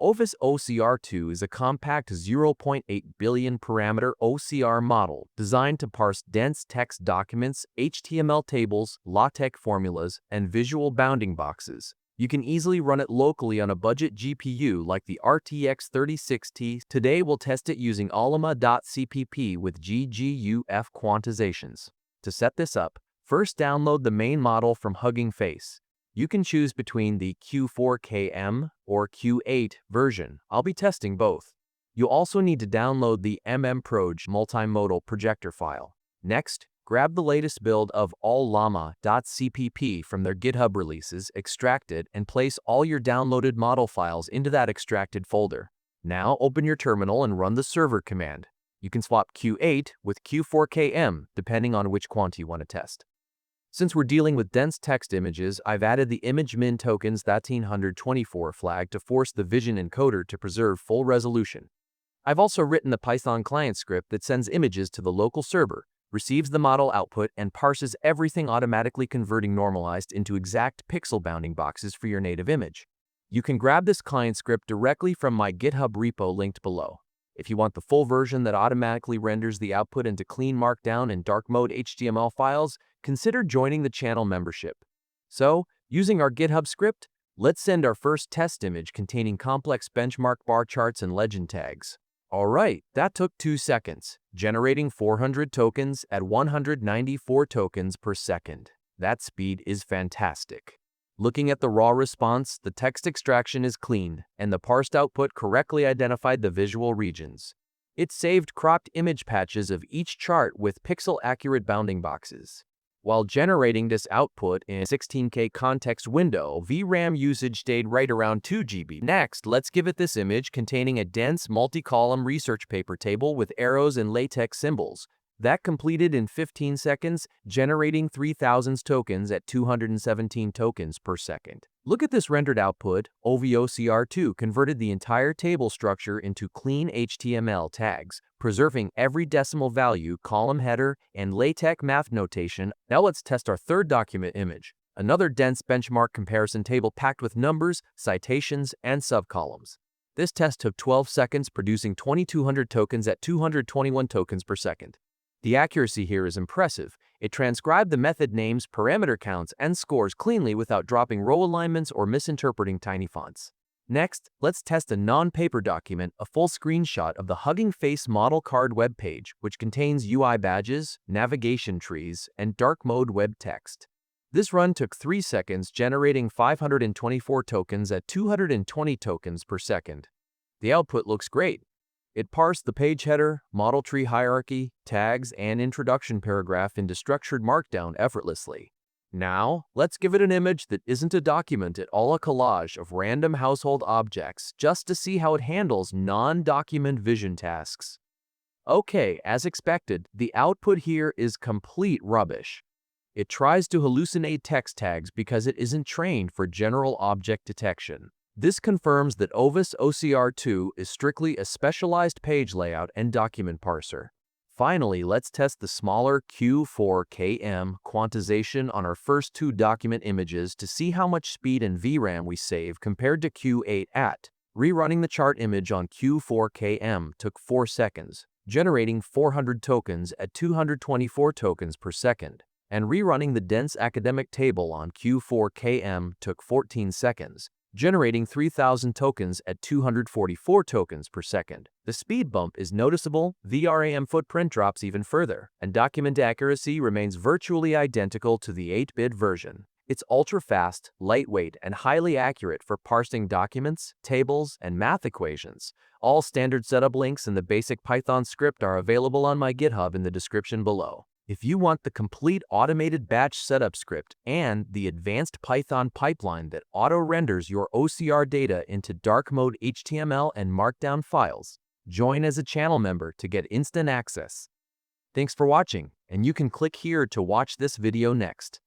Ovis OCR2 is a compact 0.8 billion parameter OCR model designed to parse dense text documents, HTML tables, LaTeX formulas, and visual bounding boxes. You can easily run it locally on a budget GPU like the RTX 3060. Today we'll test it using llama.cpp with GGUF quantizations. To set this up, first download the main model from Hugging Face. You can choose between the Q4KM or Q8 version. I'll be testing both. You'll also need to download the mmproj multimodal projector file. Next, grab the latest build of all llama.cpp from their GitHub releases, extract it, and place all your downloaded model files into that extracted folder. Now open your terminal and run the server command. You can swap Q8 with Q4KM depending on which quant you want to test. Since we're dealing with dense text images, I've added the image min tokens 1324 flag to force the vision encoder to preserve full resolution. I've also written the Python client script that sends images to the local server, receives the model output, and parses everything, automatically converting normalized into exact pixel bounding boxes for your native image. You can grab this client script directly from my GitHub repo linked below. If you want the full version that automatically renders the output into clean Markdown and dark mode HTML files, consider joining the channel membership. So, using our GitHub script, let's send our first test image containing complex benchmark bar charts and legend tags. Alright, that took 2 seconds, generating 400 tokens at 194 tokens per second. That speed is fantastic. Looking at the raw response, the text extraction is clean, and the parsed output correctly identified the visual regions. It saved cropped image patches of each chart with pixel-accurate bounding boxes. While generating this output in a 16K context window, VRAM usage stayed right around 2 GB. Next, let's give it this image containing a dense multi-column research paper table with arrows and LaTeX symbols. That completed in 15 seconds, generating 3000 tokens at 217 tokens per second. Look at this rendered output. Ovis OCR2 converted the entire table structure into clean HTML tags, preserving every decimal value, column header, and LaTeX math notation. Now let's test our third document image, another dense benchmark comparison table packed with numbers, citations, and subcolumns. This test took 12 seconds, producing 2200 tokens at 221 tokens per second. The accuracy here is impressive. It transcribed the method names, parameter counts, and scores cleanly without dropping row alignments or misinterpreting tiny fonts. Next, let's test a non-paper document, a full screenshot of the Hugging Face model card web page, which contains UI badges, navigation trees, and dark mode web text. This run took 3 seconds, generating 524 tokens at 220 tokens per second. The output looks great. It parsed the page header, model tree hierarchy, tags, and introduction paragraph into structured Markdown effortlessly. Now, let's give it an image that isn't a document at all, a collage of random household objects, just to see how it handles non-document vision tasks. Okay, as expected, the output here is complete rubbish. It tries to hallucinate text tags because it isn't trained for general object detection. This confirms that Ovis OCR2 is strictly a specialized page layout and document parser. Finally, let's test the smaller Q4KM quantization on our first 2 document images to see how much speed and VRAM we save compared to Q8 at. Rerunning the chart image on Q4KM took 4 seconds, generating 400 tokens at 224 tokens per second. And rerunning the dense academic table on Q4KM took 14 seconds, generating 3000 tokens at 244 tokens per second. The speed bump is noticeable, VRAM footprint drops even further, and document accuracy remains virtually identical to the 8-bit version. It's ultra-fast, lightweight, and highly accurate for parsing documents, tables, and math equations. All standard setup links and the basic Python script are available on my GitHub in the description below. If you want the complete automated batch setup script and the advanced Python pipeline that auto-renders your OCR data into dark mode HTML and Markdown files, join as a channel member to get instant access. Thanks for watching, and you can click here to watch this video next.